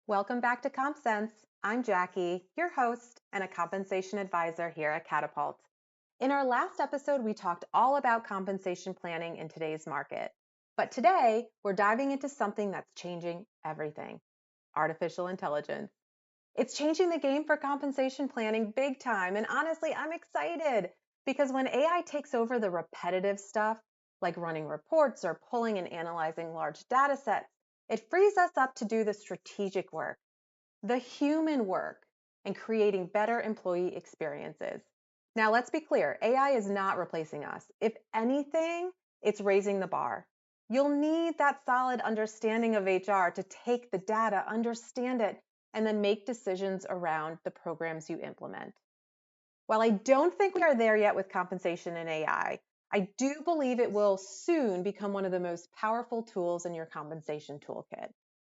Welcome back to CompSense. I'm Jackie, your host and a compensation advisor here at Catapult. In our last episode, we talked all about compensation planning in today's market. But today, we're diving into something that's changing everything: artificial intelligence. It's changing the game for compensation planning big time. And honestly, I'm excited because when AI takes over the repetitive stuff, like running reports or pulling and analyzing large data sets, it frees us up to do the strategic work, the human work, and creating better employee experiences. Now, let's be clear, AI is not replacing us. If anything, it's raising the bar. You'll need that solid understanding of HR to take the data, understand it, and then make decisions around the programs you implement. While I don't think we are there yet with compensation and I do believe it will soon become one of the most powerful tools in your compensation toolkit.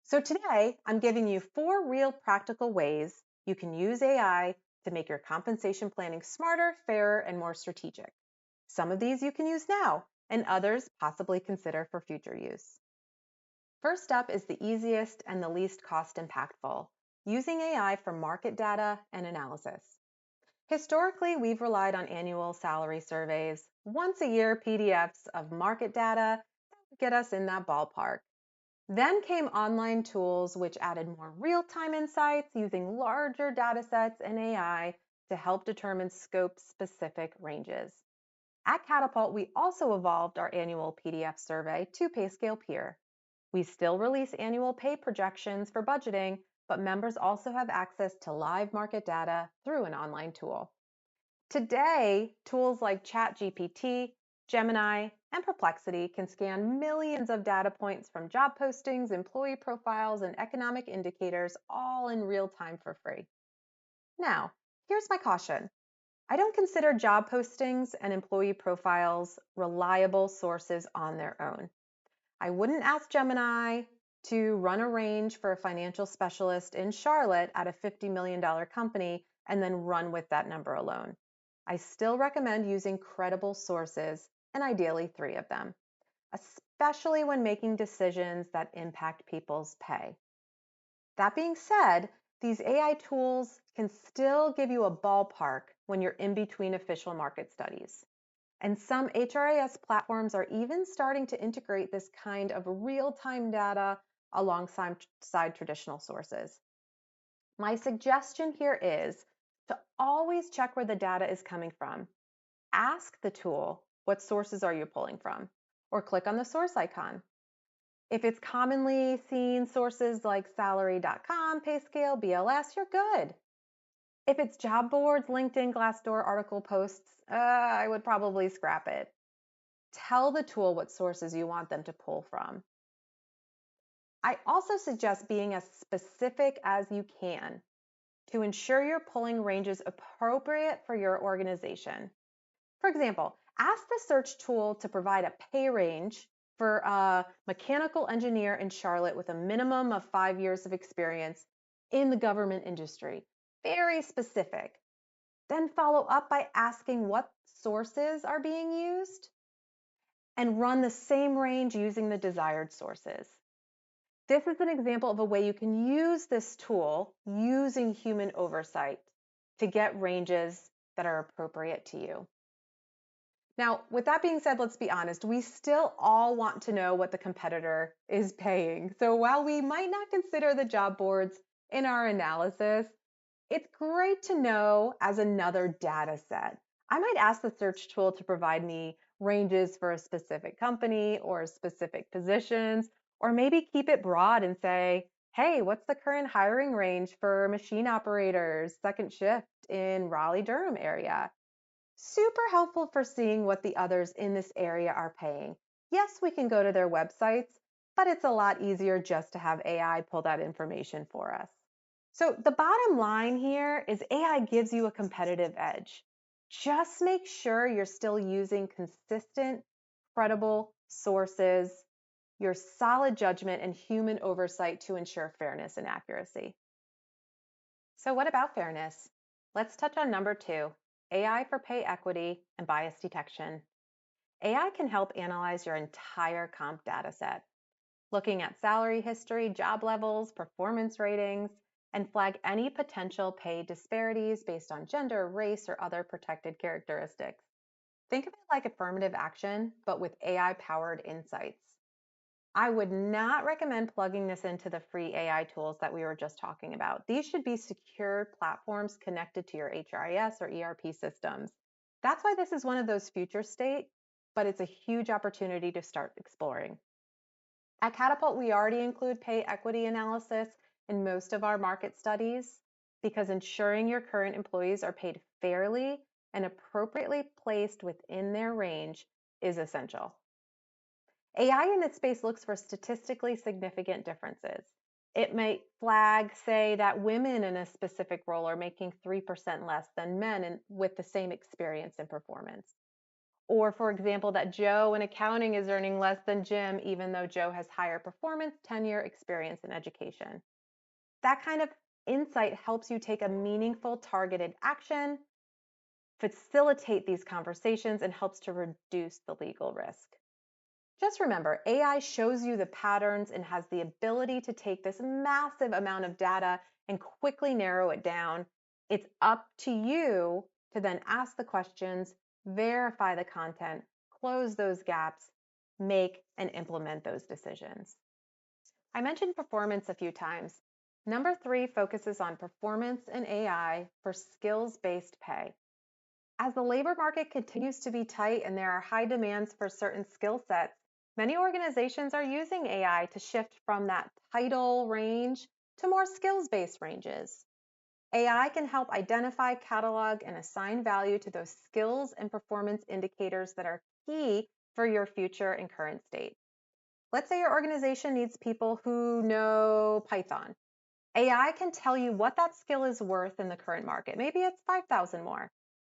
So today, I'm giving you 4 real practical ways you can use AI to make your compensation planning smarter, fairer, and more strategic. Some of these you can use now, and others possibly consider for future use. First up is the easiest and the least cost impactful: using AI for market data and analysis. Historically, we've relied on annual salary surveys, once a year PDFs of market data that would get us in that ballpark. Then came online tools which added more real time insights using larger data sets and AI to help determine scope specific ranges. At Catapult, we also evolved our annual PDF survey to PayScale Peer. We still release annual pay projections for budgeting, but members also have access to live market data through an online tool. Today, tools like ChatGPT, Gemini, and Perplexity can scan millions of data points from job postings, employee profiles, and economic indicators all in real time for free. Now, here's my caution: I don't consider job postings and employee profiles reliable sources on their own. I wouldn't ask Gemini to run a range for a financial specialist in Charlotte at a $50 million company and then run with that number alone. I still recommend using credible sources, and ideally 3 of them, especially when making decisions that impact people's pay. That being said, these AI tools can still give you a ballpark when you're in between official market studies. And some HRIS platforms are even starting to integrate this kind of real time data alongside traditional sources. My suggestion here is to always check where the data is coming from. Ask the tool, what sources are you pulling from? Or click on the source icon. If it's commonly seen sources like salary.com, PayScale, BLS, you're good. If it's job boards, LinkedIn, Glassdoor, article posts, I would probably scrap it. Tell the tool what sources you want them to pull from. I also suggest being as specific as you can to ensure you're pulling ranges appropriate for your organization. For example, ask the search tool to provide a pay range for a mechanical engineer in Charlotte with a minimum of 5 years of experience in the government industry. Very specific. Then follow up by asking what sources are being used and run the same range using the desired sources. This is an example of a way you can use this tool using human oversight to get ranges that are appropriate to you. Now, with that being said, let's be honest, we still all want to know what the competitor is paying. So while we might not consider the job boards in our analysis, it's great to know as another data set. I might ask the search tool to provide me ranges for a specific company or specific positions, or maybe keep it broad and say, hey, what's the current hiring range for machine operators, second shift in Raleigh-Durham area? Super helpful for seeing what the others in this area are paying. Yes, we can go to their websites, but it's a lot easier just to have AI pull that information for us. So the bottom line here is AI gives you a competitive edge. Just make sure you're still using consistent, credible sources, your solid judgment, and human oversight to ensure fairness and accuracy. So what about fairness? Let's touch on number 2, AI for pay equity and bias detection. AI can help analyze your entire comp data set. looking at salary history, job levels, performance ratings, and flag any potential pay disparities based on gender, race, or other protected characteristics. Think of it like affirmative action, but with AI-powered insights. I would not recommend plugging this into the free AI tools that we were just talking about. These should be secure platforms connected to your HRIS or ERP systems. That's why this is one of those future state, but it's a huge opportunity to start exploring. At Catapult, we already include pay equity analysis in most of our market studies because ensuring your current employees are paid fairly and appropriately placed within their range is essential. AI in this space looks for statistically significant differences. It might flag, say, that women in a specific role are making 3% less than men with the same experience and performance. Or, for example, that Joe in accounting is earning less than Jim, even though Joe has higher performance, tenure, experience, and education. That kind of insight helps you take a meaningful, targeted action, facilitate these conversations, and helps to reduce the legal risk. Just remember, AI shows you the patterns and has the ability to take this massive amount of data and quickly narrow it down. It's up to you to then ask the questions, verify the content, close those gaps, make and implement those decisions. I mentioned performance a few times. Number 3 focuses on performance and AI for skills-based pay. As the labor market continues to be tight and there are high demands for certain skill sets, many organizations are using AI to shift from that title range to more skills-based ranges. AI can help identify, catalog, and assign value to those skills and performance indicators that are key for your future and current state. Let's say your organization needs people who know Python. AI can tell you what that skill is worth in the current market. Maybe it's 5,000 more.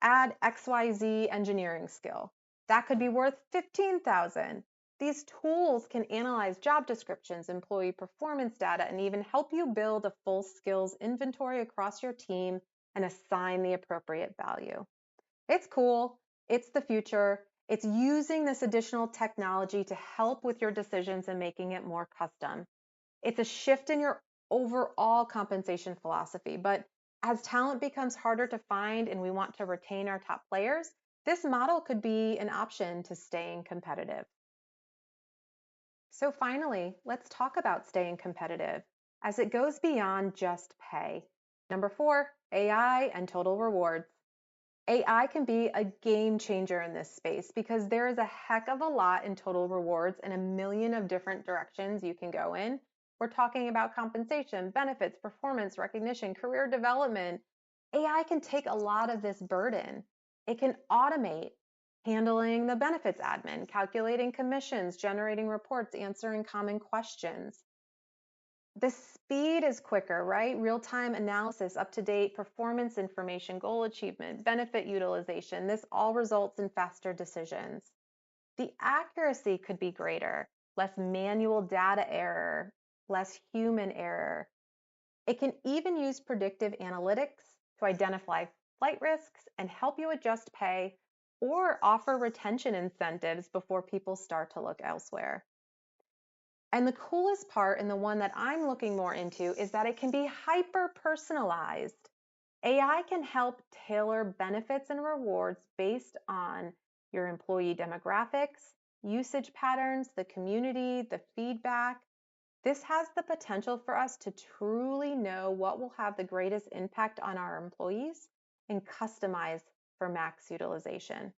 Add XYZ engineering skill. That could be worth 15,000. These tools can analyze job descriptions, employee performance data, and even help you build a full skills inventory across your team and assign the appropriate value. It's cool. It's the future. It's using this additional technology to help with your decisions and making it more custom. It's a shift in your overall compensation philosophy, but as talent becomes harder to find and we want to retain our top players, this model could be an option to staying competitive. So finally, let's talk about staying competitive as it goes beyond just pay. Number 4, AI and total rewards. AI can be a game changer in this space because there is a heck of a lot in total rewards and a million of different directions you can go in. We're talking about compensation, benefits, performance, recognition, career development. AI can take a lot of this burden. It can automate handling the benefits admin, calculating commissions, generating reports, answering common questions. The speed is quicker, right? Real-time analysis, up-to-date performance information, goal achievement, benefit utilization. This all results in faster decisions. The accuracy could be greater, less manual data error, less human error. It can even use predictive analytics to identify flight risks and help you adjust pay or offer retention incentives before people start to look elsewhere. And the coolest part, and the one that I'm looking more into, is that it can be hyper-personalized. AI can help tailor benefits and rewards based on your employee demographics, usage patterns, the community, the feedback. This has the potential for us to truly know what will have the greatest impact on our employees and customize for max utilization.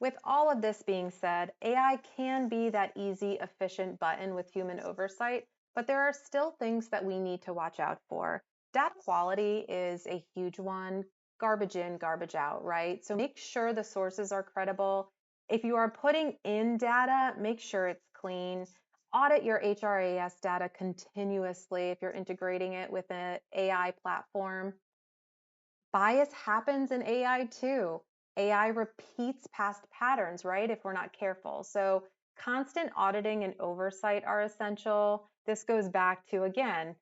With all of this being said, AI can be that easy, efficient button with human oversight, but there are still things that we need to watch out for. Data quality is a huge one. Garbage in, garbage out, right? So make sure the sources are credible. If you are putting in data, make sure it's clean. Audit your HRAS data continuously if you're integrating it with an AI platform. Bias happens in AI too. AI repeats past patterns, right? If we're not careful. So constant auditing and oversight are essential. This goes back to, again,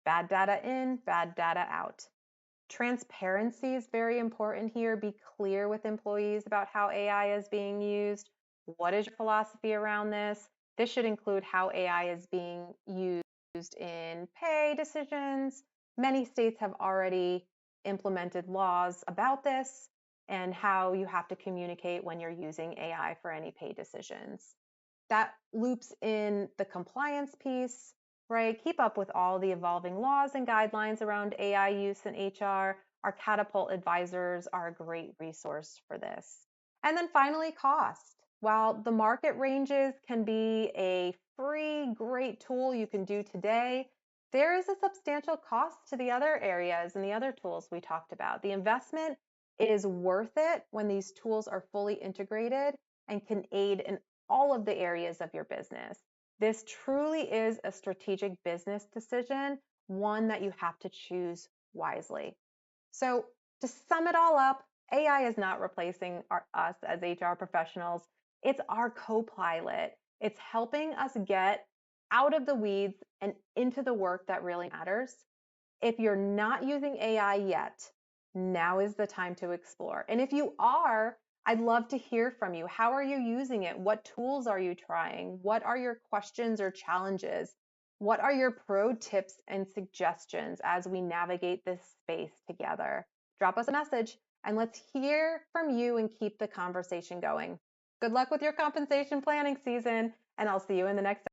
bad data in, bad data out. Transparency is very important here. Be clear with employees about how AI is being used. What is your philosophy around this? This should include how AI is being used in pay decisions. Many states have already implemented laws about this and how you have to communicate when you're using AI for any pay decisions. That loops in the compliance piece, right? Keep up with all the evolving laws and guidelines around AI use in HR. Our Catapult advisors are a great resource for this. And then finally, cost. While the market ranges can be a free, great tool you can do today, there is a substantial cost to the other areas and the other tools we talked about. The investment is worth it when these tools are fully integrated and can aid in all of the areas of your business. This truly is a strategic business decision, one that you have to choose wisely. So, to sum it all up, AI is not replacing us as HR professionals. It's our co pilot. It's helping us get out of the weeds and into the work that really matters. If you're not using AI yet, now is the time to explore. And if you are, I'd love to hear from you. How are you using it? What tools are you trying? What are your questions or challenges? What are your pro tips and suggestions as we navigate this space together? Drop us a message and let's hear from you and keep the conversation going. Good luck with your compensation planning season, and I'll see you in the next